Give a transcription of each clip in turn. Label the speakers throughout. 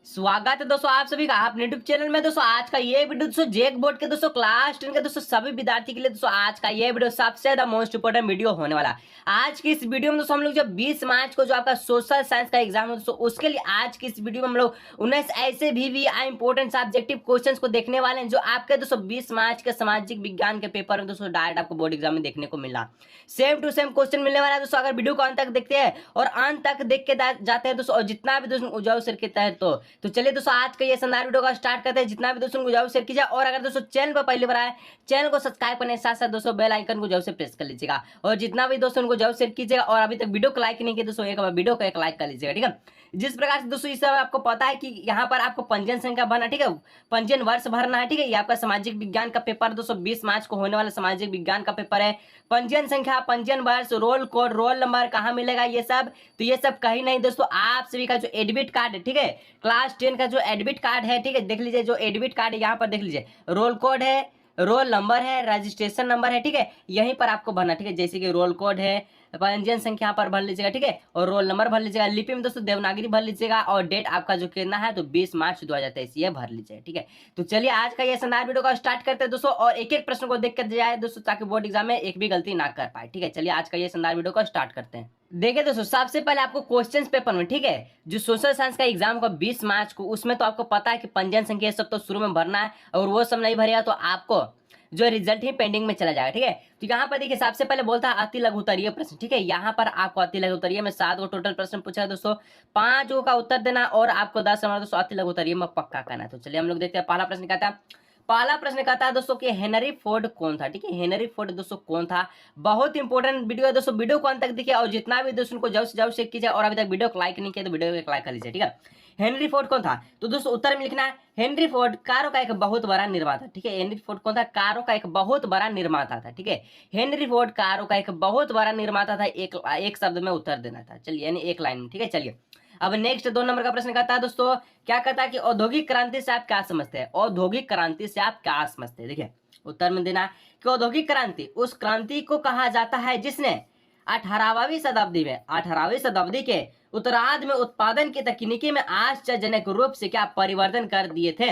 Speaker 1: स्वागत है दोस्तों आप सभी का अपने यूट्यूब चैनल में। दोस्तों आज का ये वीडियो दोस्तों जेक बोर्ड के दोस्तों क्लास 10 के दोस्तों सभी विद्यार्थी के लिए दोस्तों आज का ये वीडियो सबसे ज्यादा मोस्ट इंपोर्टेंट वीडियो होने वाला। आज की इस वीडियो में दोस्तों हम लोग जो 20 मार्च को जो आपका सोशल साइंस का एग्जाम है दोस्तों उसके लिए आज की इस वीडियो में हम लोग 19 ऐसे भी इंपोर्टेंट सब्जेक्टिव क्वेश्चन को देखने वाले हैं जो आपके दोस्तों 20 मार्च के सामाजिक विज्ञान के पेपर में दोस्तों डायरेक्ट आपको बोर्ड एग्जाम में देखने को मिला। सेम टू सेम क्वेश्चन मिलने वाला है दोस्तों। अगर वीडियो को अंत तक देखते हैं और अंत तक देख के जाते हैं दोस्तों और जितना भी दोस्तों उजाऊ सर के तहत तो चलिए दोस्तों आज का ये शानदार वीडियो का स्टार्ट करते हैं। जितना भी दोस्तों को जरूर शेयर कीजिए और अगर दोस्तों चैनल पर पहली बार आए चैनल को सब्सक्राइब करने के साथ साथ दोस्तों बेल आइकन को जरूर से प्रेस कर लीजिएगा और जितना भी दोस्तों को जरूर शेयर कीजिएगा और अभी तक वीडियो को लाइक नहीं किया दोस्तों एक बार वीडियो को एक लाइक कर लीजिएगा, ठीक है। जिस प्रकार से दोस्तों इस समय आपको पता है कि यहाँ पर आपको पंजीयन संख्या भरना, ठीक है, पंजीयन वर्ष भरना है, ठीक है। ये आपका सामाजिक विज्ञान का पेपर दोस्तों 20 मार्च को होने वाला सामाजिक विज्ञान का पेपर है। पंजीयन संख्या, पंजीयन वर्ष, रोल कोड, रोल नंबर कहाँ मिलेगा ये सब, तो ये सब कहीं नहीं दोस्तों। आप सभी का जो एडमिट कार्ड है, ठीक है, क्लास 10 का जो एडमिट कार्ड है, ठीक है, देख लीजिए जो एडमिट कार्ड है यहाँ पर देख लीजिए, रोल कोड है, रोल नंबर है, रजिस्ट्रेशन नंबर है, ठीक है, यहीं पर आपको भरना, ठीक है। जैसे कि रोल कोड है, पंजीयन संख्या पर भर लीजिएगा, ठीक है, और रोल नंबर भर लीजिएगा। लिपि में दोस्तों देवनागरी भर लीजिएगा और डेट आपका जो कितना है तो 20 मार्च 2023 ये भर लीजिएगा, ठीक है। तो चलिए आज का ये शानदार वीडियो का स्टार्ट करते हैं दोस्तों और एक एक प्रश्न को देख कर जाए दोस्तों ताकि बोर्ड एग्जाम में एक भी गलती ना कर पाए, ठीक है। चलिए आज का ये शानदार वीडियो का स्टार्ट करते हैं। देखिए दोस्तों सबसे पहले आपको क्वेश्चंस पेपर में, ठीक है, जो सोशल साइंस का एग्जाम का 20 मार्च को, उसमें तो आपको पता है कि पंजीयन संख्या सब तो शुरू में भरना है और वो सब नहीं भरेगा तो आपको जो रिजल्ट ही पेंडिंग में चला जाएगा, ठीक है। तो यहाँ पर देखिए सबसे पहले बोलता है अति लघु उत्तरीय प्रश्न, ठीक है। यहाँ पर आपको अति लघु उत्तरीय में 7 गो टोटल प्रश्न पूछा है दोस्तों, 5 गो का उत्तर देना और आपको 10 नंबर दोस्तों अति लघु उत्तरीय में पक्का करना है। तो चलिए हम लोग देखते हैं पहला प्रश्न कहता है, पहला प्रश्न कहता है दोस्तों कि हेनरी फोर्ड कौन था, ठीक है। हेनरी फोर्ड दोस्तों कौन था, बहुत इंपॉर्टेंट वीडियो है दोस्तों। वीडियो को अंत तक देखिए और जितना भी दोस्तों को जल्द से जल्द शेयर कीजिए और अभी तक वीडियो को लाइक नहीं किया तो वीडियो को लाइक कर लीजिए, ठीक है। हेनरी फोर्ड कौन था, तो दोस्तों उत्तर में लिखना है हेनरी फोर्ड कारों का एक बहुत बड़ा निर्माता, ठीक है। हेनरी फोर्ड कौन था, कारों का एक बहुत बड़ा निर्माता था, ठीक है। हेनरी फोर्ड कारों का एक बहुत बड़ा निर्माता था, एक शब्द में उत्तर देना था, चलिए यानी एक लाइन में, ठीक है। चलिए अब नेक्स्ट 2 नंबर का प्रश्न कहता है दोस्तों, क्या कहता है कि औद्योगिक क्रांति से आप क्या समझते हैं, औद्योगिक क्रांति से आप क्या समझते हैं। देखिए उत्तर में देना कि औद्योगिक क्रांति उस क्रांति को कहा जाता है जिसने 18वीं शताब्दी में 18वीं शताब्दी के उत्तरार्ध में उत्पादन की तकनीकी में आश्चर्यजनक रूप से क्या परिवर्तन कर दिए थे।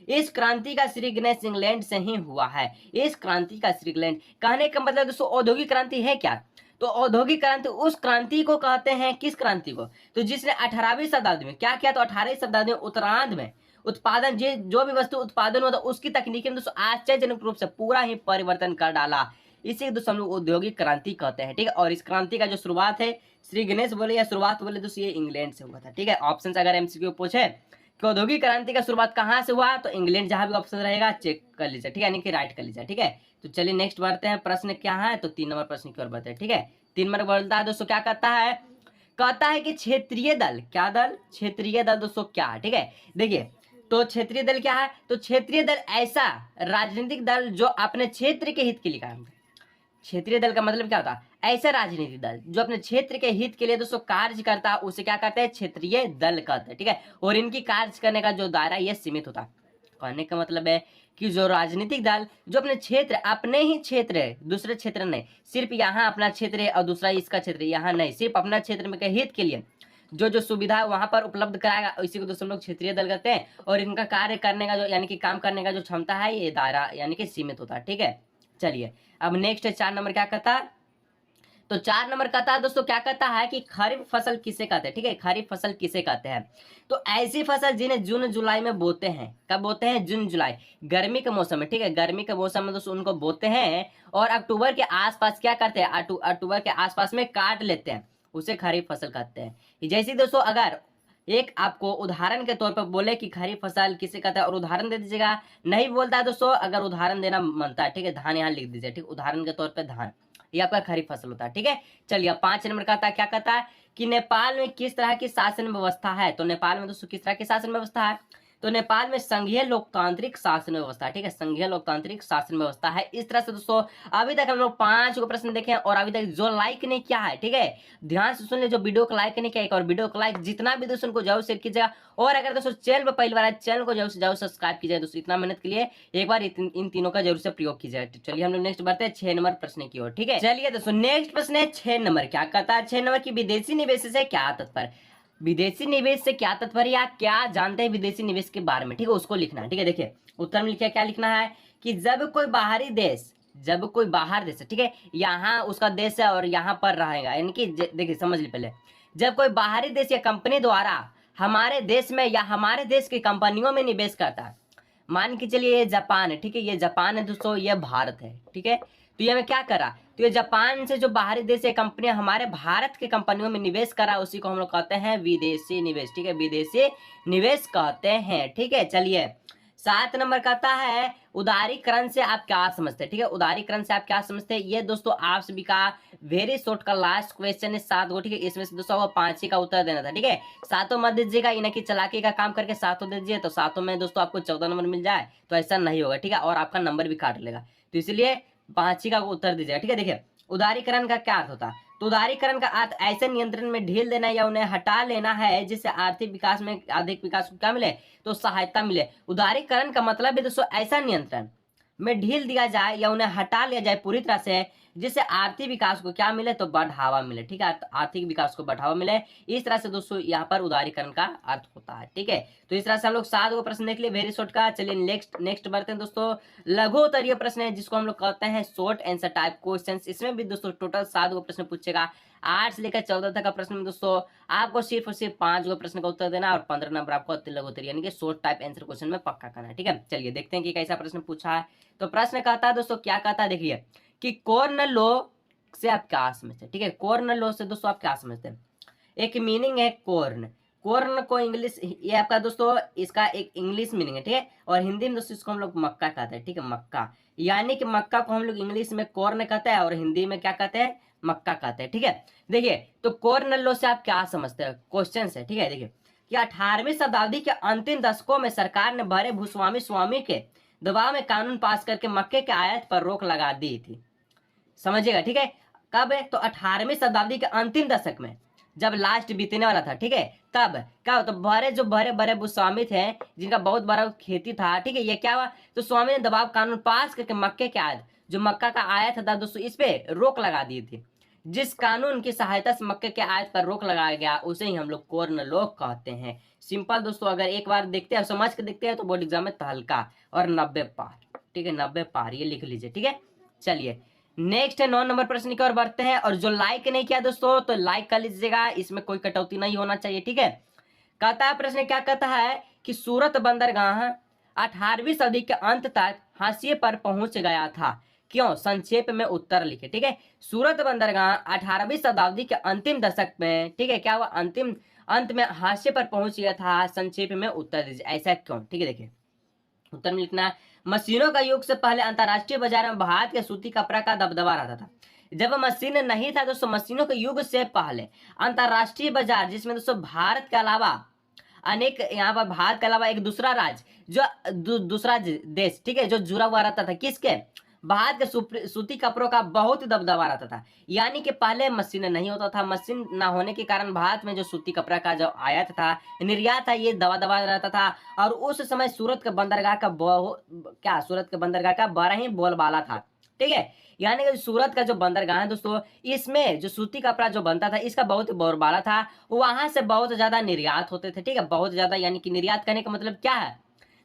Speaker 1: इस क्रांति का श्रीगणेश इंग्लैंड से ही हुआ है। इस क्रांति का श्रीगणेश कहने का मतलब दोस्तों औद्योगिक क्रांति है क्या, तो औद्योगिक क्रांति उस क्रांति को कहते हैं, किस क्रांति को, तो जिसने 18वीं शताब्दी में क्या किया, तो 18वीं शताब्दी में उत्तरार्ध में उत्पादन जो भी वस्तु उत्पादन होता उसकी तकनीकी में दोस्तों आश्चर्यजनक रूप से पूरा ही परिवर्तन कर डाला। इसी दोस्तों हम लोग औद्योगिक क्रांति कहते हैं, ठीक है। और इस क्रांति का जो शुरुआत है श्री गणेश बोले या शुरुआत बोले दोस्तों ये इंग्लैंड से हुआ था, ठीक है। ऑप्शन अगर एमसीक्यू पूछे कि औद्योगिक क्रांति का शुरुआत कहाँ से हुआ तो इंग्लैंड, जहां भी ऑप्शन रहेगा चेक कर लीजिए, ठीक है, यानी कि राइट कर लीजिए, ठीक है। तो चलिए नेक्स्ट बढ़ते हैं, प्रश्न क्या है तो 3 नंबर प्रश्न की ओर बढ़ते हैं, ठीक है। 3 नंबर बोलता है दोस्तों क्या कहता है कि क्षेत्रीय दल, क्या दल, क्षेत्रीय दल दोस्तों क्या है, ठीक है। देखिए तो क्षेत्रीय दल क्या है, तो क्षेत्रीय दल ऐसा राजनीतिक दल जो अपने क्षेत्र के हित के लिए काम करे। क्षेत्रीय दल का मतलब क्या होता है, ऐसा राजनीतिक दल जो अपने क्षेत्र के हित के लिए दोस्तों कार्य करता है उसे क्या कहते हैं, क्षेत्रीय दल कहते हैं, ठीक है। और इनकी कार्य करने का जो दायरा यह सीमित होता है। कहने का मतलब है कि जो राजनीतिक दल जो अपने क्षेत्र, अपने ही क्षेत्र है, दूसरे क्षेत्र नहीं, सिर्फ यहाँ अपना क्षेत्र है और दूसरा इसका क्षेत्र है, यहाँ नहीं, सिर्फ अपना क्षेत्र में के हित के लिए जो सुविधा वहां पर उपलब्ध कराएगा इसी को दोस्तों हम लोग क्षेत्रीय दल कहते हैं। और इनका कार्य करने का जो यानी कि काम करने का जो क्षमता है ये दायरा यानी कि सीमित होता है, ठीक है। चलिए अब नेक्स्ट 4 नंबर क्या कहता है, तो 4 नंबर कहता है दोस्तों क्या कहता है कि खरीफ फसल किसे कहते हैं, ठीक है। खरीफ फसल किसे कहते हैं, तो ऐसी फसल जिन्हें जून जुलाई में बोते हैं, कब बोते हैं, जून जुलाई, गर्मी के मौसम में, ठीक है। गर्मी के मौसम में दोस्तों उनको बोते हैं और अक्टूबर के आसपास क्या करते हैं, अक्टूबर के आसपास में काट लेते हैं, उसे खरीफ फसल कहते हैं। जैसे दोस्तों अगर एक आपको उदाहरण के तौर पर बोले कि खरीफ फसल किसे कहता है और उदाहरण दे दीजिएगा, नहीं बोलता है दोस्तों, अगर उदाहरण देना मनता है, ठीक है, धान यहाँ लिख दीजिए, ठीक, उदाहरण के तौर पर धान ये आपका खरीफ फसल होता है, ठीक है। चलिए 5 नंबर कहता है, क्या कहता है कि नेपाल में किस तरह की शासन व्यवस्था है, तो नेपाल में दोस्तों किस तरह की शासन व्यवस्था है, तो नेपाल में संघीय लोकतांत्रिक शासन व्यवस्था, ठीक है, संघीय लोकतांत्रिक शासन व्यवस्था है। इस तरह से दोस्तों अभी तक हम लोग 5 को प्रश्न देखे और अभी तक जो लाइक नहीं किया है, ठीक है, ध्यान से सुन ले, जो वीडियो को लाइक नहीं किया एक और वीडियो को लाइक, जितना भी दोस्तों को जरूर शेयर कीजिएगा और अगर दोस्तों चैनल पर पहली बार आए चैनल को जरूर से जरूर सब्सक्राइब कीजिए दोस्तों। इतना मेहनत के लिए एक बार इन तीनों का जरूर से प्रयोग कीजिए। चलिए हम लोग नेक्स्ट बढ़ते हैं 6 नंबर प्रश्न की ओर, ठीक है। चलिए दोस्तों नेक्स्ट प्रश्न है 6 नंबर, क्या कहता है 6 नंबर की विदेशी निवेश से क्या तात्पर्य। विदेशी निवेश से क्या तात्पर्य, या क्या जानते हैं विदेशी निवेश के बारे में, ठीक है, उसको लिखना है। ठीक है, देखिए उत्तर में लिखिए क्या लिखना है कि जब कोई बाहरी देश, जब कोई बाहर देश है, ठीक है, यहाँ उसका देश है और यहाँ पर रहेगा, यानी कि देखिए समझ ली पहले, जब कोई बाहरी देश या कंपनी द्वारा हमारे देश में या हमारे देश की कंपनियों में निवेश करता है, मान के चलिए ये जापान है, ठीक है, ये जापान है दोस्तों, ये भारत है, ठीक है, तो ये मैं क्या करा, तो ये जापान से जो बाहरी देश से कंपनियां हमारे भारत की कंपनियों में निवेश करा, उसी को हम लोग कहते हैं विदेशी निवेश। ठीक है, विदेशी निवेश कहते हैं। ठीक है, चलिए 7 नंबर कहता है उदारीकरण से आप क्या समझते हैं। ठीक है, उदारीकरण से आप क्या समझते हैं, ये दोस्तों आप सभी का वेरी शॉर्ट का लास्ट क्वेश्चन है 7 गो। ठीक है, इसमें से दोस्तों 5 ही का उत्तर देना था। ठीक है, 7 मत दीजिएगा, इनकी चालाकी का काम करके 7 दीजिए, तो 7 में दोस्तों आपको 14 नंबर मिल जाए, तो ऐसा नहीं होगा। ठीक है, और आपका नंबर भी काट लेगा, तो इसलिए 5 ही का उत्तर दीजिएगा। ठीक है, देखिए उदारीकरण का क्या अर्थ होता है, तो उदारीकरण का अर्थ ऐसे नियंत्रण में ढील देना या उन्हें हटा लेना है जिससे आर्थिक विकास में अधिक विकास को क्या मिले, तो सहायता मिले। उदारीकरण का मतलब है दोस्तों ऐसा नियंत्रण में ढील दिया जाए या उन्हें हटा लिया जाए पूरी तरह से, जिससे आर्थिक विकास को क्या मिले, तो बढ़ावा मिले। ठीक है, आर्थिक विकास को बढ़ावा मिले, इस तरह से दोस्तों यहाँ पर उदारीकरण का अर्थ होता है। ठीक है, तो इस तरह से हम लोग 7 गो प्रश्न देख लिए वेरी शॉर्ट का। चलिए नेक्स्ट बढ़ते हैं दोस्तों, लघु उत्तरीय प्रश्न है जिसको हम लोग कहते हैं शॉर्ट आंसर टाइप क्वेश्चन। इसमें भी दोस्तों टोटल 7 गो प्रश्न पूछेगा, 8 से लेकर 14 तक का प्रश्न में दोस्तों आपको सिर्फ और सिर्फ 5 गो प्रश्न का उत्तर देना और 15 नंबर आपको लघु उत्तरीय यानी कि शॉर्ट टाइप आंसर क्वेश्चन में पक्का करना है। ठीक है, चलिए देखते हैं कि कैसा प्रश्न पूछा है। तो प्रश्न कहता है दोस्तों, क्या कहता है देखिए कि कॉर्न लॉ से आप क्या समझते हैं। ठीक है, कॉर्न लॉ से दोस्तों आप क्या समझते हैं, एक मीनिंग है कॉर्न, कॉर्न को इंग्लिश, ये आपका दोस्तों इसका एक इंग्लिश मीनिंग है। ठीक है, और हिंदी में दोस्तों इसको हम लोग मक्का कहते हैं। ठीक है, मक्का, यानी कि मक्का को हम लोग इंग्लिश में कॉर्न कहते हैं और हिंदी में क्या कहते हैं, मक्का कहते हैं। ठीक है, देखिए तो कॉर्न लॉ से आप क्या समझते हैं, क्वेश्चन है। ठीक है, देखिए कि 18वीं शताब्दी के अंतिम दशकों में सरकार ने बड़े भूस्वामी स्वामी के दबाव में कानून पास करके मक्के के आयात पर रोक लगा दी थी। समझिएगा, ठीक है, कब है, तो 18वीं शताब्दी के अंतिम दशक में, जब लास्ट बीतने वाला था। ठीक है, तब क्या होता, बड़े बड़े भूस्वामी थे जिनका बहुत बड़ा खेती था। ठीक है, ये क्या हुआ, तो स्वामी ने दबाव कानून पास करके मक्के के आयात, जो मक्का का आयात था दोस्तों, इस पे रोक लगा दी थी। जिस कानून की सहायता से मक्के के आयात पर रोक लगाया गया उसे ही हम लोग कॉर्न लॉ कहते हैं। सिंपल दोस्तों, अगर एक बार देखते हैं समझ के देखते हैं तो बोर्ड एग्जाम में तहलका और 90 पार। ठीक है, 90 पार ये लिख लीजिए। ठीक है, चलिए नेक्स्ट है 9 नंबर प्रश्न की ओर बढ़ते हैं। और जो लाइक नहीं किया दोस्तों तो लाइक कर लीजिएगा, इसमें कोई कटौती नहीं होना चाहिए। ठीक है, कहता है प्रश्न क्या कहता है कि सूरत बंदरगाह 18वीं सदी के अंत तक हाशिए पर पहुंच गया था, क्यों, संक्षेप में उत्तर लिखे। ठीक है, सूरत बंदरगाह 18वीं शताब्दी के अंतिम दशक में, ठीक है, क्या हुआ, अंत में हाशिए पर पहुंच गया था, संक्षेप में उत्तर दीजिए ऐसा क्यों। ठीक है, देखिए उत्तर में लिखना, मशीनों का युग से पहले अंतरराष्ट्रीय बाजार में भारत के सूती कपड़ा का दबदबा रहता था। जब मशीन नहीं था दोस्तों, मशीनों के युग से पहले अंतरराष्ट्रीय बाजार, जिसमें दोस्तों भारत के अलावा अनेक, यहाँ पर भारत के अलावा एक दूसरा राज्य जो दूसरा देश, ठीक है, जो जुड़ा हुआ रहता था किसके, भारत के सूती कपड़ों का बहुत ही दबदबा रहता था। यानी कि पहले मशीन नहीं होता था, मशीन ना होने के कारण भारत में जो सूती कपड़ा का जो आयात था, निर्यात था, ये दबा रहता था। और उस समय सूरत के बंदरगाह का सूरत के बंदरगाह का बड़ा ही बोलबाला था। ठीक है, यानी कि सूरत का जो बंदरगाह है दोस्तों, इसमें जो सूती कपड़ा जो बनता था इसका बहुत ही बोलबाला था, वहां से बहुत ज्यादा निर्यात होते थे। ठीक है, बहुत ज्यादा, यानी कि निर्यात करने का मतलब क्या है,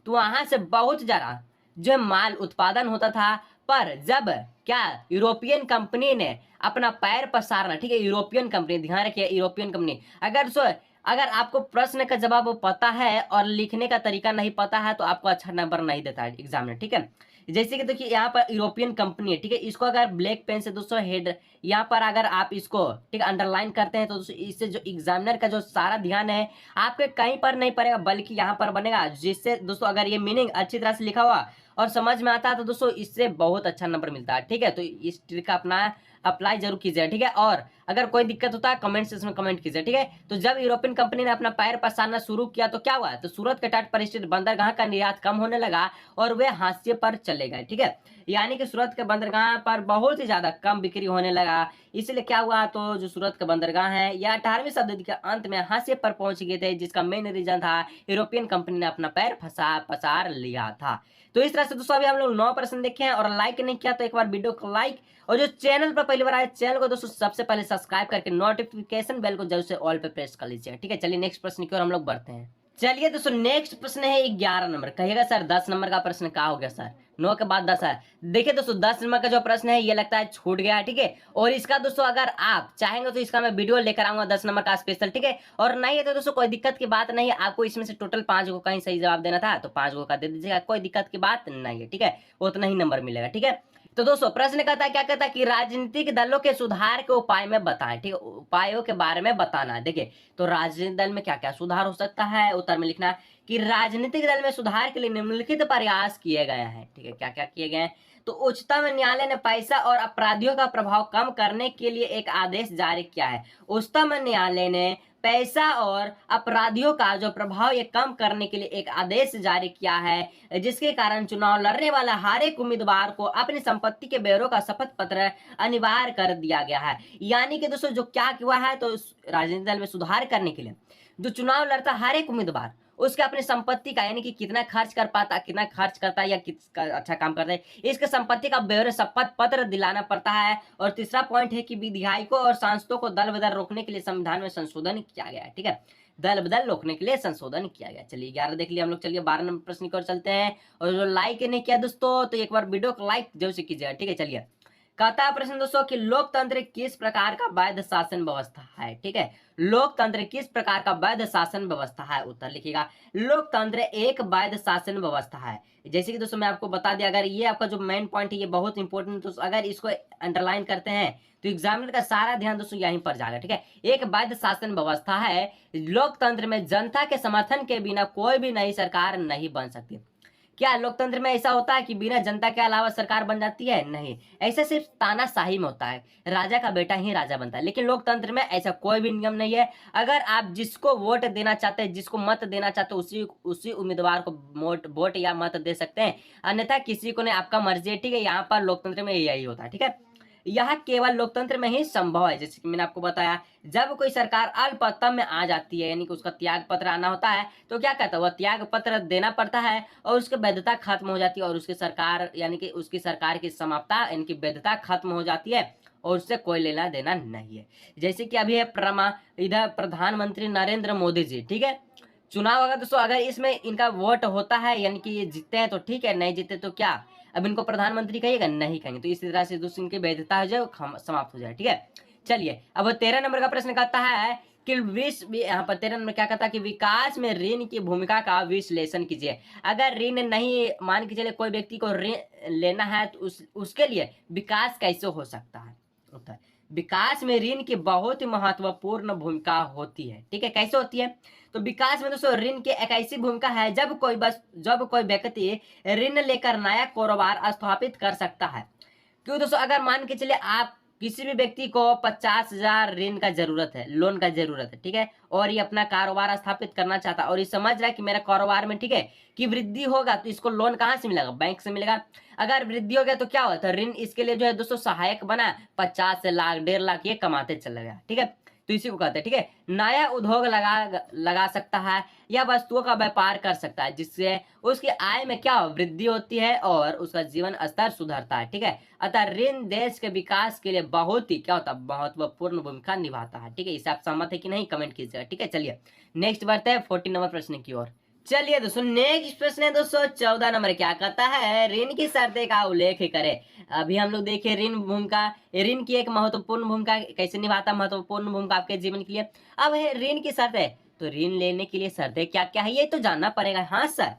Speaker 1: तो वहां से बहुत ज्यादा जो माल उत्पादन होता था। पर जब क्या यूरोपियन कंपनी ने अपना पैर पसारना, ठीक है, यूरोपियन कंपनी, ध्यान रखिए यूरोपियन कंपनी, अगर आपको प्रश्न का जवाब पता है और लिखने का तरीका नहीं पता है तो आपको अच्छा नंबर नहीं देता है एग्जाम में। ठीक है, जैसे कि देखिए यहाँ पर यूरोपियन कंपनी है। ठीक है, इसको अगर ब्लैक पेन से दोस्तों हेड यहाँ पर अगर आप इसको ठीक अंडरलाइन करते हैं तो दोस्तों इससे जो एग्जामिनर का जो सारा ध्यान है आपके कहीं पर नहीं पड़ेगा, बल्कि यहाँ पर बनेगा, जिससे दोस्तों अगर ये मीनिंग अच्छी तरह से लिखा हुआ और समझ में आता है तो दोस्तों इससे बहुत अच्छा नंबर मिलता है। ठीक है, तो इस ट्रिक का अपना अप्लाई जरूर कीजिए। ठीक है, और अगर कोई दिक्कत होता है कमेंट सेक्शन में कमेंट कीजिए। ठीक है, तो जब यूरोपियन कंपनी ने अपना पैर पसारना शुरू किया तो क्या हुआ, तो सूरत के तट पर स्थित बंदरगाह का निर्यात कम होने लगा और वे हाशिए पर चले गए। ठीक है, यानी कि सूरत के बंदरगाह पर बहुत ही ज्यादा कम बिक्री होने लगा, इसलिए क्या हुआ, तो जो सूरत के बंदरगाह है यह 18वीं शताब्दी के अंत में हाशिए पर पहुंच गए थे, जिसका मेन रीजन था यूरोपियन कंपनी ने अपना पैर पसार लिया था। तो इस तरह से से दोस्तों अभी हम लोग 9 प्रश्न देखे हैं और लाइक नहीं किया तो एक बार वीडियो को लाइक, और जो चैनल पर पहली बार आए चैनल को दोस्तों सबसे पहले सब्सक्राइब करके नोटिफिकेशन बेल को जरूर से ऑल पे प्रेस कर लीजिएगा। ठीक है, चलिए नेक्स्ट प्रश्न की ओर हम लोग बढ़ते हैं। चलिए दोस्तों नेक्स्ट प्रश्न है 11 नंबर। कहिएगा सर 10 नंबर का प्रश्न क्या हो गया सर, 9 के बाद 10 है। देखिए दोस्तों 10 नंबर का जो प्रश्न है ये लगता है छूट गया है। ठीक है, और इसका दोस्तों अगर आप चाहेंगे तो इसका मैं वीडियो लेकर आऊंगा 10 नंबर का स्पेशल। ठीक है, और नहीं है तो दोस्तों कोई दिक्कत की बात नहीं है, आपको इसमें से टोटल 5 को कहीं सही जवाब देना था तो 5 को का दे दीजिएगा, कोई दिक्कत की बात नहीं है। ठीक है, उतना ही नंबर मिलेगा। ठीक है, तो दोस्तों प्रश्न कहता है, क्या कहता है कि राजनीतिक दलों के सुधार के उपाय में बताएं। ठीक है, उपायों के बारे में बताना है। देखिए तो राजनीतिक दल में क्या क्या सुधार हो सकता है, उत्तर में लिखना है कि राजनीतिक दल में सुधार के लिए निम्नलिखित प्रयास किए गए हैं। ठीक है, क्या क्या किए गए हैं, तो उच्चतम न्यायालय ने पैसा और अपराधियों का प्रभाव कम करने के लिए एक आदेश जारी किया है। उच्चतम न्यायालय ने पैसा और अपराधियों का जो प्रभाव ये कम करने के लिए एक आदेश जारी किया है, जिसके कारण चुनाव लड़ने वाला हर एक उम्मीदवार को अपनी संपत्ति के ब्यौरे का शपथ पत्र अनिवार्य कर दिया गया है। यानी कि दोस्तों जो क्या हुआ है, तो राजनीतिक दल में सुधार करने के लिए जो चुनाव लड़ता हर एक उम्मीदवार उसके अपनी संपत्ति का, यानी कि कितना खर्च कर पाता, कितना खर्च करता है या किसका अच्छा काम करता है, इसके संपत्ति का ब्यौरे शपथ पत्र दिलाना पड़ता है। और तीसरा पॉइंट है कि विधायकों और सांसदों को दल बदल रोकने के लिए संविधान में संशोधन किया गया है। ठीक है, दल बदल रोकने के लिए संशोधन किया गया। चलिए 11 देख लिया हम लोग, चलिए 12 नंबर प्रश्न की ओर चलते हैं। और जो लाइक नहीं किया दोस्तों तो एक बार वीडियो को लाइक जरूर से कीजिएगा। ठीक है, चलिए कहता है प्रश्न दोस्तों कि लोकतंत्र किस प्रकार का वैध शासन व्यवस्था है। ठीक है, लोकतंत्र किस प्रकार का वैध शासन व्यवस्था है, उत्तर लिखिएगा लोकतंत्र एक वैध शासन व्यवस्था है। जैसे कि दोस्तों मैं आपको बता दिया, अगर ये आपका जो मेन पॉइंट है ये बहुत इंपॉर्टेंट, तो अगर इसको अंडरलाइन करते हैं तो एग्जामिनर का सारा ध्यान दोस्तों यहीं पर जाएगा। ठीक है, एक वैध शासन व्यवस्था है, लोकतंत्र में जनता के समर्थन के बिना कोई भी नई सरकार नहीं बन सकती। क्या लोकतंत्र में ऐसा होता है कि बिना जनता के अलावा सरकार बन जाती है? नहीं, ऐसा सिर्फ तानाशाही में होता है, राजा का बेटा ही राजा बनता है। लेकिन लोकतंत्र में ऐसा कोई भी नियम नहीं है। अगर आप जिसको वोट देना चाहते हैं, जिसको मत देना चाहते हैं, उसी उम्मीदवार को वोट या मत दे सकते हैं, अन्यथा किसी को नहीं, आपका मर्जी है। ठीक है, यहाँ पर लोकतंत्र में यही होता है। ठीक है, यह केवल लोकतंत्र में ही संभव है। जैसे कि मैंने आपको बताया, जब कोई सरकार अल्पमत में आ जाती है, यानी कि उसका त्याग पत्र आना होता है, तो क्या कहता है, वह त्याग पत्र देना पड़ता है और उसकी वैधता खत्म हो जाती है, और उसकी सरकार यानी कि उसकी सरकार की समाप्ता यानी कि वैधता खत्म हो जाती है और उससे कोई लेना देना नहीं है। जैसे कि अभी है इधर प्रधानमंत्री नरेंद्र मोदी जी। ठीक है, चुनाव अगर दोस्तों अगर इसमें इनका वोट होता है, यानी कि ये जीतते हैं तो ठीक है, नहीं जीते तो क्या, अब इनको प्रधानमंत्री कहिएगा? नहीं कहेंगे। तो इसी तरह से दोस्तों इनकी वैधता हो जाए, समाप्त हो जाए। ठीक है, चलिए अब 13 नंबर का प्रश्न कहता है कि यहाँ पर 13 नंबर क्या कहता है कि विकास में ऋण की भूमिका का विश्लेषण कीजिए। अगर ऋण नहीं, मान के चले कोई व्यक्ति को ऋण लेना है तो उसके लिए विकास कैसे हो सकता है, उत्तर विकास में ऋण की बहुत ही महत्वपूर्ण भूमिका होती है। ठीक है, कैसे होती है, तो विकास में दोस्तों ऋण की एक ऐसी भूमिका है जब कोई व्यक्ति ऋण लेकर नया कारोबार स्थापित कर सकता है। क्यों दोस्तों, अगर मान के चले आप किसी भी व्यक्ति को 50,000 ऋण का जरूरत है, लोन का जरूरत है, ठीक है, और ये अपना कारोबार स्थापित करना चाहता है और ये समझ रहा है कि मेरा कारोबार में ठीक है कि वृद्धि होगा, तो इसको लोन कहाँ से मिलेगा? बैंक से मिलेगा। अगर वृद्धि हो गया तो क्या होता है, ऋण इसके लिए जो है दोस्तों सहायक बना, 50 लाख 1.5 लाख ये कमाते चला गया। ठीक है, तो इसी को कहते हैं। ठीक है, नया उद्योग लगा सकता है या वस्तुओं का व्यापार कर सकता है, जिससे उसकी आय में क्या वृद्धि होती है और उसका जीवन स्तर सुधरता है। ठीक है, अतः ऋण देश के विकास के लिए बहुत ही क्या होता है, महत्वपूर्ण भूमिका निभाता है। ठीक है, इसे आप सहमत है कि नहीं, कमेंट कीजिएगा। ठीक है, चलिए नेक्स्ट बढ़ते हैं 14 नंबर प्रश्न की ओर। चलिए दोस्तों नेक्स्ट प्रश्न है दोस्तों 14 नंबर, क्या कहता है, ऋण की शर्तें का उल्लेख करें। अभी हम लोग देखे ऋण की एक महत्वपूर्ण भूमिका कैसे निभाता, महत्वपूर्ण भूमिका आपके जीवन के लिए। अब है ऋण की शर्तें, तो ऋण लेने के लिए शर्तें क्या क्या है ये तो जानना पड़ेगा। हाँ सर,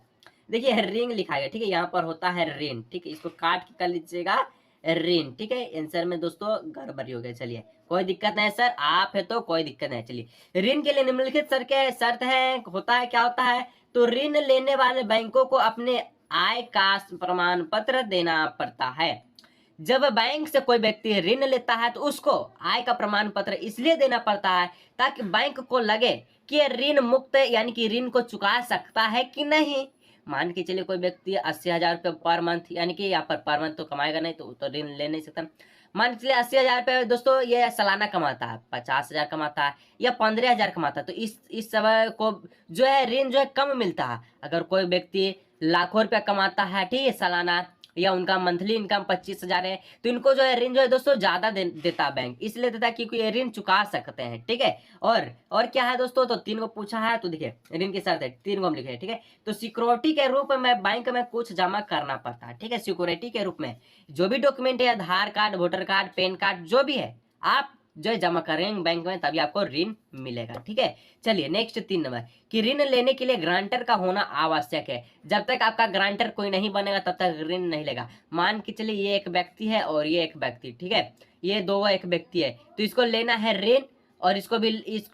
Speaker 1: देखिए ऋण लिखा गया, ठीक है, यहाँ पर होता है ऋण, ठीक है, इसको काट के कर लीजिएगा ऋण। ठीक है, आंसर में दोस्तों गड़बड़ी हो गई। चलिए कोई दिक्कत नहीं सर, आप है तो कोई दिक्कत नहीं। चलिए ऋण के लिए निम्नलिखित शर्त है, होता है क्या होता है, तो ऋण लेने वाले बैंकों को अपने आय का प्रमाण पत्र देना पड़ता है। जब बैंक से कोई व्यक्ति ऋण लेता है तो उसको आय का प्रमाण पत्र इसलिए देना पड़ता है ताकि बैंक को लगे कि ये ऋण मुक्त यानी कि ऋण को चुका सकता है कि नहीं। मान के चलिए कोई व्यक्ति 80,000 रुपये पर मंथ, यानी कि यहाँ पर मंथ तो कमाएगा नहीं तो ऋण ले नहीं सकता। मान के चलिए 80,000 रुपये दोस्तों ये सालाना कमाता है, 50,000 कमाता है या 15,000 कमाता है, तो इस समय को जो है ऋण जो है कम मिलता है। अगर कोई व्यक्ति लाखों रुपया कमाता है, ठीक है, सालाना, या उनका मंथली इनकम 25,000 है, तो इनको जो है ऋण जो है दोस्तों ज्यादा देता है बैंक, इसलिए देता है क्योंकि ये ऋण चुका सकते हैं, ठीक है। और क्या है दोस्तों, तो 3 को पूछा है, तो देखिए ऋण की शर्त है, 3 को हम लिखे, ठीक है। तो सिक्योरिटी के रूप में बैंक में कुछ जमा करना पड़ता है, ठीक है। सिक्योरिटी के रूप में जो भी डॉक्यूमेंट है, Aadhaar card, voter card, PAN card, जो भी है, आप जो जमा करेंगे बैंक में, तभी आपको ऋण मिलेगा, ठीक है। चलिए नेक्स्ट 3 नंबर कि ऋण लेने के लिए ग्रांटर का होना आवश्यक है। जब तक आपका ग्रांटर कोई नहीं बनेगा तब तक ऋण नहीं लेगा। मान के चलिए ये एक व्यक्ति है और ये एक व्यक्ति, ठीक है, ये दो एक व्यक्ति है, तो इसको लेना है ऋण और इसको भी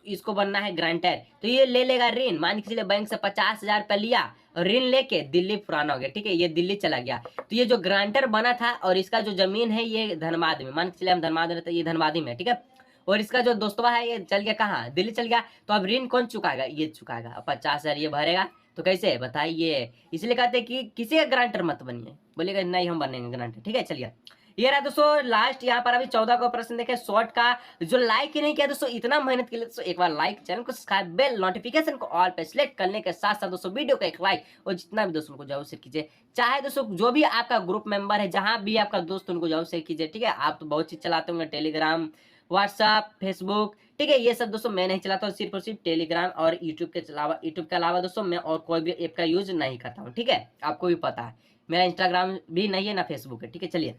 Speaker 1: इसको बनना है ग्रांटर, तो ये ले लेगा ऋण। मान के चलिए बैंक से 50,000 रुपया लिया, ऋण लेके दिल्ली पुराना हो गया, ठीक है, ये दिल्ली चला गया, तो ये जो ग्रांटर बना था और इसका जो जमीन है ये धनबाद में, मान के चलिए हम धनबाद रहते, ये धनबादी में, ठीक है, और इसका जो दोस्तवा है ये चल गया कहाँ, दिल्ली चल गया, तो अब ऋण कौन चुकाएगा, ये चुकाएगा, 50,000 ये भरेगा, तो कैसे बताइए, इसलिए कहते हैं कि किसी का ग्रांटर मत बनिए, बोलेगा नहीं हम बनेंगे ग्रांटर, ठीक है। चलिए ये रहा दोस्तों लास्ट, यहाँ पर अभी 14 का प्रश्न देखे शॉर्ट का, जो लाइक ही नहीं किया दोस्तों, इतना मेहनत के लिए दोस्तों एक बार लाइक, चैनल को सब्सक्राइब, बेल नोटिफिकेशन को ऑल पे सिलेक्ट करने के साथ साथ दोस्तों वीडियो को एक लाइक, और जितना भी दोस्तों को जरूर से कीजिए, चाहे दोस्तों जो भी आपका ग्रुप मेंबर है, जहां भी आपका दोस्त, उनको जरूर से कीजिए, ठीक है। आप तो बहुत चीज चलाते होंगे, टेलीग्राम, व्हाट्सएप, फेसबुक, ठीक है, ये सब दोस्तों मैं नहीं चलाता हूँ, सिर्फ और सिर्फ टेलीग्राम और यूट्यूब के अलावा दोस्तों मैं और कोई भी ऐप का यूज नहीं करता हूँ, ठीक है, आपको भी पता है। मेरा इंस्टाग्राम भी नहीं है ना फेसबुक है, ठीक है। चलिए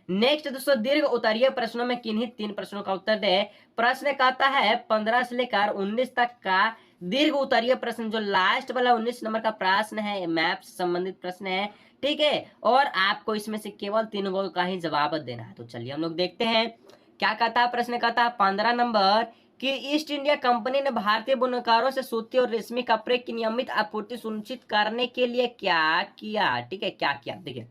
Speaker 1: नेक्स्ट दोस्तों दीर्घ उत्तरीय प्रश्नों में किन्हीं 3 प्रश्नों का उत्तर दे। प्रश्न कहता है 15 से लेकर 19 तक का दीर्घ उत्तरीय प्रश्न, जो लास्ट वाला 19 नंबर का प्रश्न है, मैप से संबंधित प्रश्न है, ठीक है, और आपको इसमें से केवल 3 का ही जवाब देना है। तो चलिए हम लोग देखते हैं क्या कहता है। प्रश्न कहता है 15 नंबर कि ईस्ट इंडिया कंपनी ने भारतीय बुनकरों से सूती और रेशमी कपड़े की नियमित आपूर्ति सुनिश्चित करने के लिए क्या किया, ठीक है, क्या किया, देखिए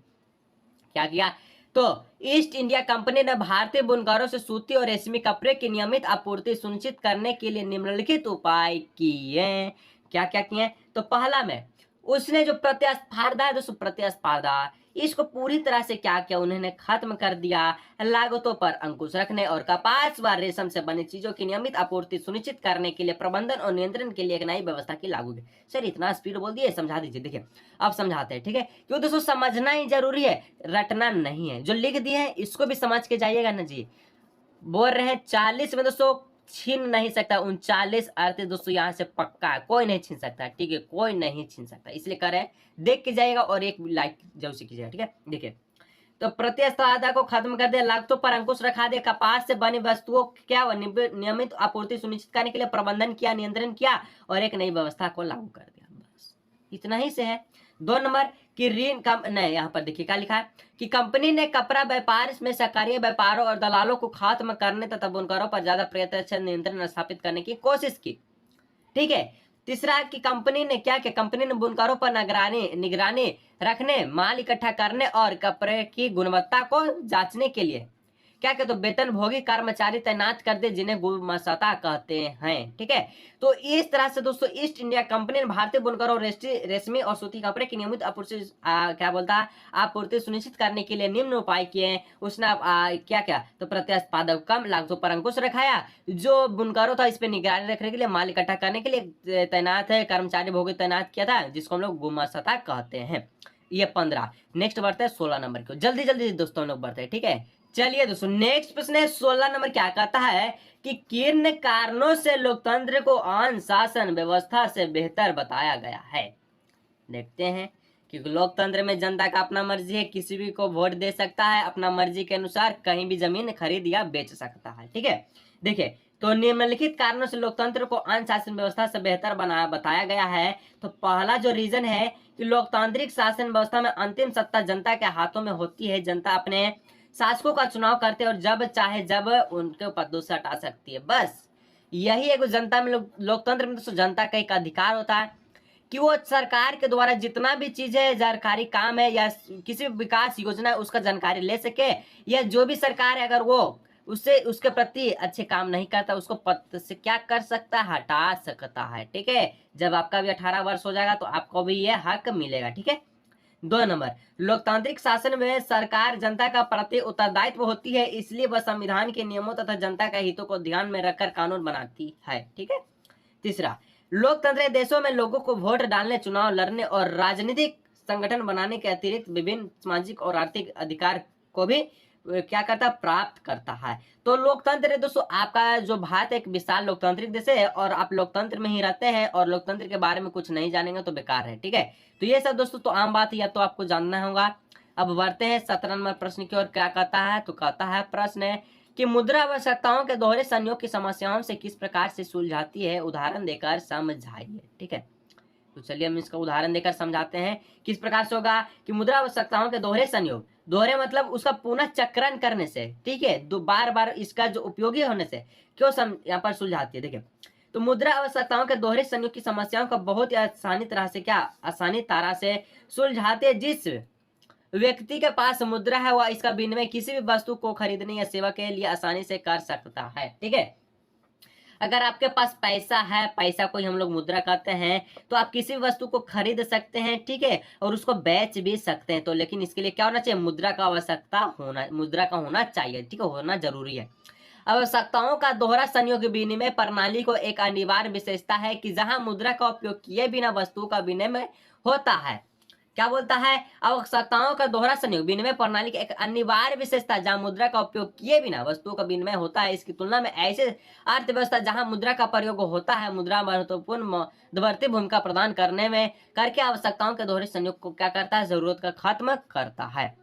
Speaker 1: क्या किया। तो ईस्ट इंडिया कंपनी ने भारतीय बुनकरों से सूती और रेशमी कपड़े की नियमित आपूर्ति सुनिश्चित करने के लिए निम्नलिखित उपाय किए। क्या क्या किए, तो पहला में उसने जो प्रतिस्पर्धा है दोस्तों, प्रतिस्पर्धा, इसको पूरी तरह से क्या किया, उन्होंने खत्म कर दिया। लागतों पर अंकुश रखने और कपास व रेशम से बनी चीजों की नियमित आपूर्ति सुनिश्चित करने के लिए प्रबंधन और नियंत्रण के लिए एक नई व्यवस्था की लागू की। सर इतना स्पीड बोल दिए, समझा दीजिए। देखिए अब समझाते हैं, ठीक है, क्यों दोस्तों समझना ही जरूरी है, रटना नहीं है। जो लिख दिए हैं इसको भी समझ के जाइएगा ना जी। बोल रहे हैं 40 में दोस्तों छीन नहीं सकता, 39 अर्थ दोस्तों यहाँ से पक्का है, कोई नहीं छीन सकता, ठीक है, कोई नहीं छीन सकता, इसलिए कर रहे हैं, देख के जाएगा और एक लाइक जरूर से कीजिएगा, ठीक है। देखिए तो प्रतिस्पर्धा को खत्म कर दिया, लागतों पर अंकुश रखा दिया, कपास से बनी वस्तुओं क्या नियमित आपूर्ति सुनिश्चित करने के लिए प्रबंधन किया, नियंत्रण किया और एक नई व्यवस्था को लागू कर दिया, बस इतना ही से है। 2 नंबर कि ऋण कम नहीं, यहाँ पर देखिए क्या लिखा है कि कंपनी ने कपड़ा व्यापार में सहकारी व्यापारों और दलालों को खत्म करने तथा बुनकरों पर ज्यादा प्रत्यक्ष नियंत्रण स्थापित करने की कोशिश की, ठीक है। तीसरा कि कंपनी ने क्या किया, कंपनी ने बुनकरों पर निगरानी रखने, माल इकट्ठा करने और कपड़े की गुणवत्ता को जांचने के लिए क्या कहते, तो वेतन भोगी कर्मचारी तैनात कर दे, जिन्हें गुमास्ता कहते हैं, ठीक है। तो इस तरह से दोस्तों ईस्ट इंडिया कंपनी ने भारतीय बुनकरों, रेशमी और सूती कपड़े की नियमित आपूर्ति क्या बोलता है, आपूर्ति सुनिश्चित करने के लिए निम्न उपाय किए। उसने क्या क्या, तो प्रतिस्पर्धा कम, लागतों पर अंकुश रखाया, जो बुनकरों था इस पर निगरानी रखने के लिए, माल इकट्ठा करने के लिए तैनात है, कर्मचारी भोगी तैनात किया था, जिसको हम लोग गुमास्ता कहते हैं। ये 15। नेक्स्ट बढ़ते हैं 16 नंबर को, जल्दी जल्दी दोस्तों हम लोग बढ़ते हैं, ठीक है। चलिए दोस्तों नेक्स्ट प्रश्न है 16 नंबर, क्या कहता है कि किन कारणों से लोकतंत्र को अनुशासन व्यवस्था से बेहतर बताया गया है। देखते हैं कि लोकतंत्र में जनता का अपना मर्जी है, किसी भी को वोट दे सकता है, अपना मर्जी के अनुसार कहीं भी जमीन खरीद या बेच सकता है, ठीक है। देखिए तो निम्नलिखित कारणों से लोकतंत्र को अनुशासन व्यवस्था से बेहतर बताया गया है। तो पहला जो रीजन है कि लोकतांत्रिक शासन व्यवस्था में अंतिम सत्ता जनता के हाथों में होती है, जनता अपने शासकों का चुनाव करते हैं और जब चाहे जब उनके पदों से हटा सकती है, बस यही एक जनता में लोकतंत्र में तो जनता का एक अधिकार होता है कि वो सरकार के द्वारा जितना भी चीजें जानकारी काम है या किसी भी विकास योजना है उसका जानकारी ले सके, या जो भी सरकार है अगर वो उससे उसके प्रति अच्छे काम नहीं करता उसको पद से क्या कर सकता है, हटा सकता है, ठीक है। जब आपका भी 18 वर्ष हो जाएगा तो आपको भी ये हक मिलेगा, ठीक है। 2 नंबर लोकतांत्रिक शासन में सरकार जनता का प्रति उत्तरदायित्व होती है, इसलिए वह संविधान के नियमों तथा जनता के हितों को ध्यान में रखकर कानून बनाती है, ठीक है। तीसरा लोकतंत्र देशों में लोगों को वोट डालने, चुनाव लड़ने और राजनीतिक संगठन बनाने के अतिरिक्त विभिन्न सामाजिक और आर्थिक अधिकार को भी क्या करता है, प्राप्त करता है। तो लोकतंत्र है दोस्तों, आपका जो भारत एक विशाल लोकतांत्रिक देश है और आप लोकतंत्र में ही रहते हैं और लोकतंत्र के बारे में कुछ नहीं जानेंगे तो बेकार है, ठीक है। तो ये सब दोस्तों तो आम बात है, या तो आपको जानना होगा। अब बढ़ते हैं 17 नंबर प्रश्न की ओर। क्या कहता है, तो कहता है प्रश्न है कि मुद्रा आवश्यकताओं के दोहरे संयोग की समस्याओं से किस प्रकार से सुलझाती है, उदाहरण देकर समझाइए, ठीक है। तो चलिए हम इसका उदाहरण देकर समझाते हैं किस प्रकार से होगा कि मुद्रा आवश्यकताओं के दोहरे संयोग, दोहरे मतलब उसका पुनः चक्रण करने से, ठीक है, दो बार बार इसका जो उपयोगी होने से क्यों यहाँ पर सुलझाती है। देखिए, तो मुद्रा आवश्यकताओं के दोहरे संयोग की समस्याओं का बहुत ही आसानी तरह से आसानी तरह से सुलझाते हैं। जिस व्यक्ति के पास मुद्रा है वह इसका विनिमय किसी भी वस्तु को खरीदने या सेवा के लिए आसानी से कर सकता है, ठीक है। अगर आपके पास पैसा है, पैसा को ही हम लोग मुद्रा कहते हैं, तो आप किसी भी वस्तु को खरीद सकते हैं, ठीक है, और उसको बेच भी सकते हैं। तो लेकिन इसके लिए क्या होना चाहिए, मुद्रा का आवश्यकता होना, मुद्रा का होना चाहिए, ठीक है, होना जरूरी है। आवश्यकताओं का दोहरा संयोग विनिमय प्रणाली को एक अनिवार्य विशेषता है कि जहां मुद्रा का उपयोग किए बिना वस्तुओं का विनिमय होता है। क्या बोलता है, आवश्यकताओं का दोहरा संयोग विनिमय प्रणाली की एक अनिवार्य विशेषता जहां मुद्रा का उपयोग किए बिना वस्तुओं का विनिमय होता है। इसकी तुलना में ऐसे अर्थव्यवस्था जहां मुद्रा का प्रयोग होता है, मुद्रा महत्वपूर्ण मध्यवर्ती भूमिका प्रदान करने में करके आवश्यकताओं के दोहरे संयोग को क्या करता है, जरूरत का खत्म करता है।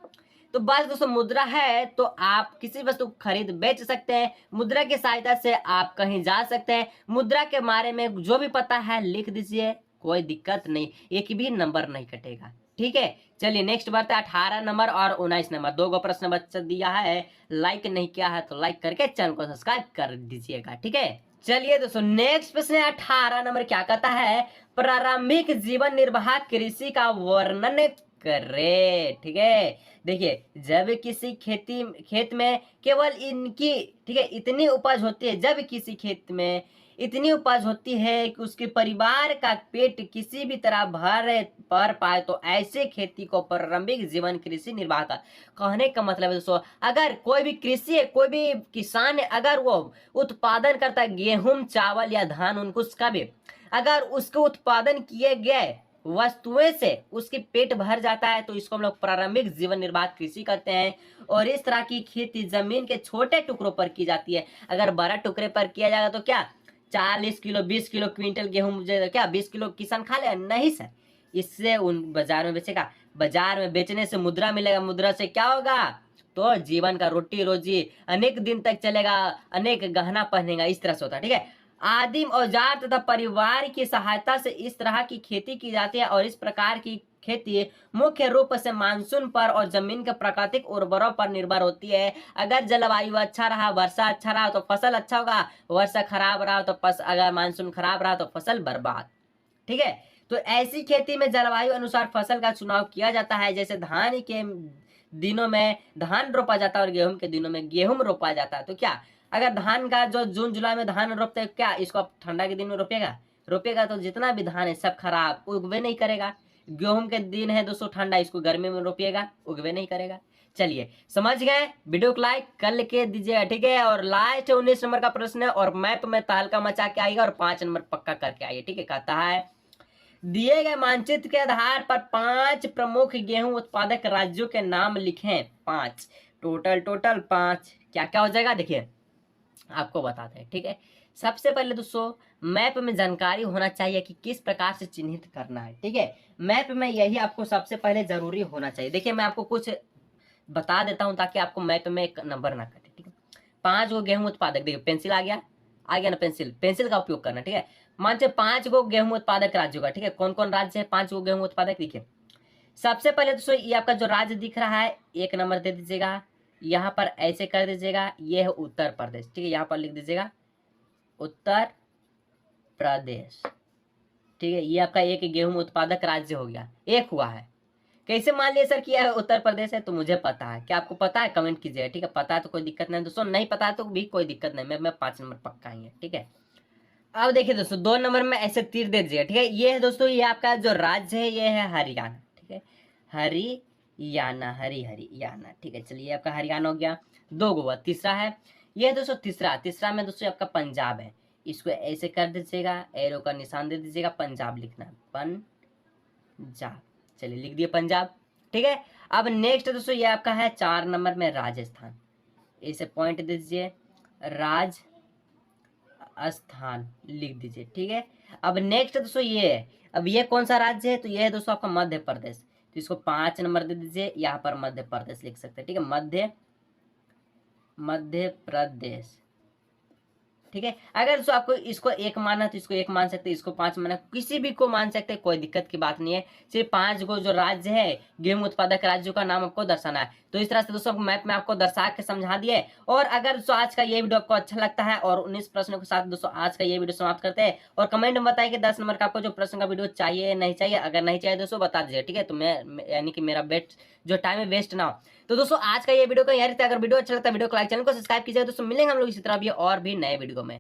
Speaker 1: तो बस दोस्तों, मुद्रा है तो आप किसी वस्तु को खरीद बेच सकते हैं, मुद्रा की सहायता से आप कहीं जा सकते हैं। मुद्रा के बारे में जो भी पता है लिख दीजिए, कोई दिक्कत नहीं, एक भी नंबर नहीं कटेगा, ठीक है। चलिए नेक्स्ट बढ़ते हैं 18 नंबर और 19 नंबर। दो गो प्रश्न बच्चा दिया है, लाइक नहीं किया है तो लाइक करके चैनल को सब्सक्राइब कर दीजिएगा, ठीक है। चलिए दोस्तों नेक्स्ट प्रश्न है 18 नंबर। क्या कहता है, प्रारंभिक जीवन निर्वाह कृषि का वर्णन करे, ठीक है। देखिए, जब किसी खेत में केवल इनकी, ठीक है, इतनी उपज होती है, जब किसी खेत में इतनी उपज होती है कि उसके परिवार का पेट किसी भी तरह भर पाए, तो ऐसे खेती को प्रारंभिक जीवन कृषि निर्वाह का कहने का मतलब है दोस्तों, अगर कोई भी कृषि है, कोई भी किसान है, अगर वो उत्पादन करता है गेहूं, चावल या धान, उनको उसका भी अगर उसके उत्पादन किए गए वस्तुएं से उसके पेट भर जाता है, तो इसको हम लोग प्रारंभिक जीवन निर्वाह कृषि कहते हैं। और इस तरह की खेती जमीन के छोटे टुकड़ों पर की जाती है। अगर बड़ा टुकड़े पर किया जाएगा तो क्या 40 किलो 20 किलो क्विंटल गेहूं मुझे क्या 20 किलो किसान खा लेगा, नहीं सर। इससे उन बाजार में बेचेगा, बाजार में बेचने से मुद्रा मिलेगा, मुद्रा से क्या होगा, तो जीवन का रोटी रोजी अनेक दिन तक चलेगा, अनेक गहना पहनेगा, इस तरह से होता है, ठीक है। आदिम औजार तथा परिवार की सहायता से इस तरह की खेती की जाती है और इस प्रकार की खेती मुख्य रूप से मानसून पर और जमीन के प्राकृतिक उर्वरकों पर निर्भर होती है। अगर जलवायु अच्छा रहा, वर्षा अच्छा रहा तो फसल अच्छा होगा, वर्षा खराब रहा तो अगर मानसून खराब रहा तो फसल बर्बाद, ठीक है। तो ऐसी खेती में जलवायु अनुसार फसल का चुनाव किया जाता है। जैसे धान के दिनों में धान रोपा जाता है और गेहूं के दिनों में गेहूं रोपा जाता है। तो क्या अगर धान का जो जून जुलाई में धान रोपते हैं, क्या इसको आप ठंडा के दिन में रोपेगा तो जितना भी धान है सब खराब, उगवे नहीं करेगा। गेहूं के दिन है दोस्तों ठंडा, इसको गर्मी में रोपिएगा, उगवे नहीं करेगा। चलिए समझ गए, वीडियो को लाइक कर के दीजिएगा, ठीक है। और लास्ट 19 नंबर का प्रश्न है और मैप में तहलका मचा के आइएगा और 5 नंबर पक्का करके आइए, ठीक है। कहता है दिए गए मानचित्र के आधार पर 5 प्रमुख गेहूं उत्पादक राज्यों के नाम लिखें। 5 टोटल 5 क्या क्या हो जाएगा, देखिए आपको बताते हैं, ठीक है। सबसे पहले दोस्तों मैप में जानकारी होना चाहिए कि किस प्रकार से चिन्हित करना है, ठीक है। मैप में यही आपको सबसे पहले जरूरी होना चाहिए। देखिए मैं आपको कुछ बता देता हूं ताकि आपको मैप में एक नंबर ना कटे, ठीक है। 5 गो गेहूं उत्पादक, देखिए पेंसिल आ गया ना, पेंसिल का उपयोग करना, ठीक है। मान लीजिए 5 गो गेहूं उत्पादक राज्यों का, ठीक है। कौन कौन राज्य है 5 गो गेहूं उत्पादक, देखिए सबसे पहले दोस्तों ये आपका जो राज्य दिख रहा है 1 नंबर दे दीजिएगा, यहाँ पर ऐसे कर दीजिएगा, ये है उत्तर प्रदेश, ठीक है। यहाँ पर लिख दीजिएगा उत्तर प्रदेश, ठीक है। ये आपका एक गेहूं उत्पादक राज्य हो गया, एक हुआ है। कैसे मान लिया सर कि यह उत्तर प्रदेश है, तो मुझे पता है, क्या आपको पता है कमेंट कीजिएगा, ठीक है। पता है तो कोई दिक्कत नहीं दोस्तों, नहीं पता है तो भी कोई दिक्कत नहीं, मैं 5 नंबर पक्का ही है, ठीक है। अब देखिए दोस्तों 2 नंबर में ऐसे तीर दे दीजिएगा, ठीक है। ये है दोस्तों ये आपका जो राज्य है ये है हरियाणा, ठीक है। हरियाणा, ठीक है। चलिए आपका हरियाणा हो गया। 2 गो, तीसरा है ये दोस्तों तीसरा में दोस्तों आपका पंजाब है, इसको ऐसे कर दीजिएगा, एरो का निशान दे दीजिएगा, पंजाब लिखना है, पंजाब, चलिए लिख दिए पंजाब। ठीक है, अब नेक्स्ट दोस्तों ये आपका है 4 नंबर में राजस्थान। इसे पॉइंट दीजिए, राजस्थान लिख दीजिए। ठीक है, अब नेक्स्ट दोस्तों ये है, अब ये कौन सा राज्य है, तो ये है दोस्तों आपका मध्य प्रदेश। तो इसको 5 नंबर दे दीजिए, यहाँ पर मध्य प्रदेश लिख सकते हैं। ठीक है, मध्य प्रदेश। ठीक है, अगर दोस्तों आपको इसको 1 मानना है तो इसको 1 मान सकते हैं, इसको 5 मानना, किसी भी को मान सकते हैं, कोई दिक्कत की बात नहीं है। सिर्फ 5 गो जो राज्य है, गेहूं उत्पादक राज्यों का नाम आपको दर्शाना है। तो इस तरह से दोस्तों मैप में आपको दर्शा के समझा दिए। और अगर दोस्तों आज का ये वीडियो आपको अच्छा लगता है और 19 प्रश्नों के साथ दोस्तों आज का ये वीडियो समाप्त करते हैं। और कमेंट में बताइए कि 10 नंबर का आपको जो प्रश्न का वीडियो चाहिए नहीं चाहिए। अगर नहीं चाहिए दोस्तों बता दीजिए। ठीक है, तो मैं यानी कि मेरा बेस्ट जो टाइम है वेस्ट ना हो। तो दोस्तों आज का ये वीडियो का यार, अगर वीडियो अच्छा लगता है वीडियो को लाइक, चैनल को सब्सक्राइब कीजिए। दोस्तों मिलेंगे हम लोग इसी तरह भी और भी नए वीडियो में।